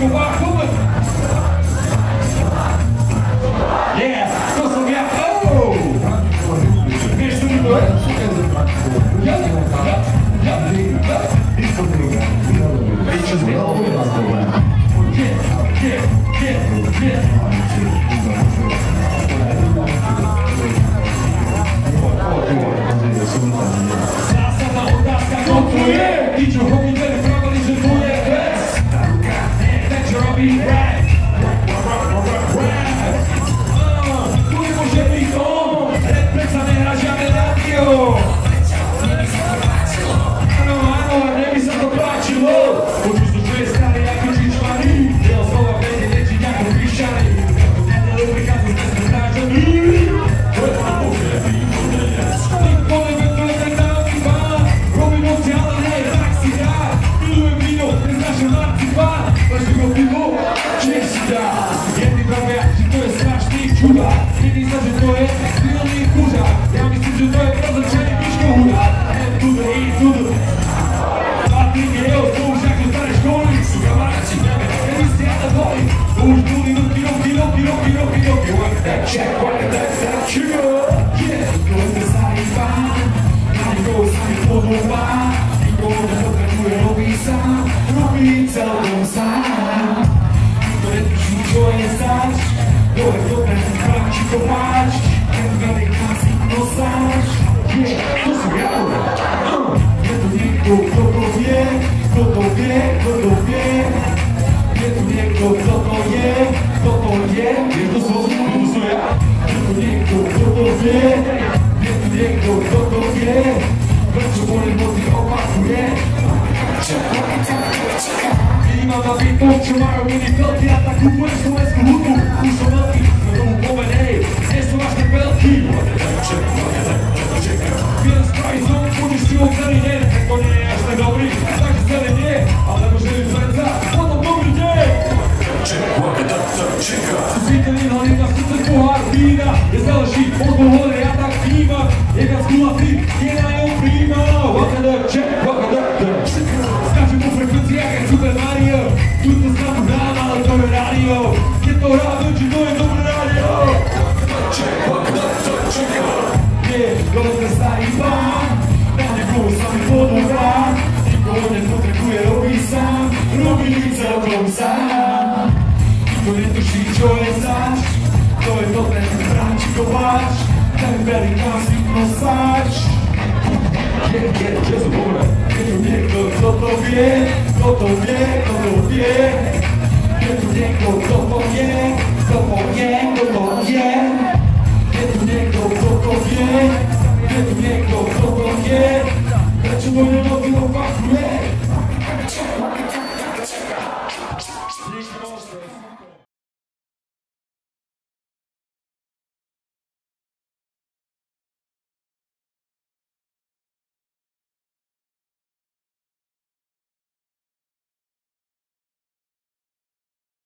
Kovar, komen! Yeah, to są ja, oh! Wiesz co mi to jest? Ja. Zasada oddaska kontruje, idź o komitery prawa liczytuje bez. Będzie robić rap. Tu nie może być on, repleca nie raziamy radio. Ano, nie mi za to płaciło. Poczuł, że jest stary jak uczyć Marii. Jego słowa będzie lecieć jak opiszczany. Nie lubię kazu z bezpośrednim. Jedni prawie, że to jest straszny ich czuda. Inni za, że to jest stylny ich kurza. Ja myślę, że to jest rozoczenie piszko huda. Tudo i tudo. A ty nie ją spójrz jak do starej szkoły. Suka mara ci wiemy, ja mi stjada boli. Uż duli, roki. Work that check, chico. Yeah, to jest stary pan. Na niego sami podoba. Niego nie potrafiuje robić sam. Robi całą sam. To jest zaś, to ci kopać, ten gadek nas ignosać. To są ja, nie to niego, kto to wie, nie to niego, kto to je, nie to są ja, nie to niego, kto to wie, będzie wolę, bo ty opakuje. I mama wiedzą, czy mają unikalki, ataku polsko-łezku hutu, uszonaki, na domu głowę, ej, nie są aż te belki. Wiele sprajzą, poniszczyło karierę, to nie jest aż dobry, tak wcale nie, ale może influenza, to dobry dzień. Zwykle nie na wstyd puchar wina, jest zależy od pochody, ja tak klimat, jaka skóra ty, nie dają prima. Skacze po frekwencji jak Super Mario, tu to znam dam, ale to radio, nie to radio, czy to jest dobre radio. Nie, dobre stary pan, na niego sami podoba, nikogo nie potrzebuje, robi sam, robi całą sam. To nie to życie jest zaś, to jest dobre, brać i kopać, ten bery nas ignosać. Jezu, w ogóle, kto to wie, nie tu niego, kto to wie,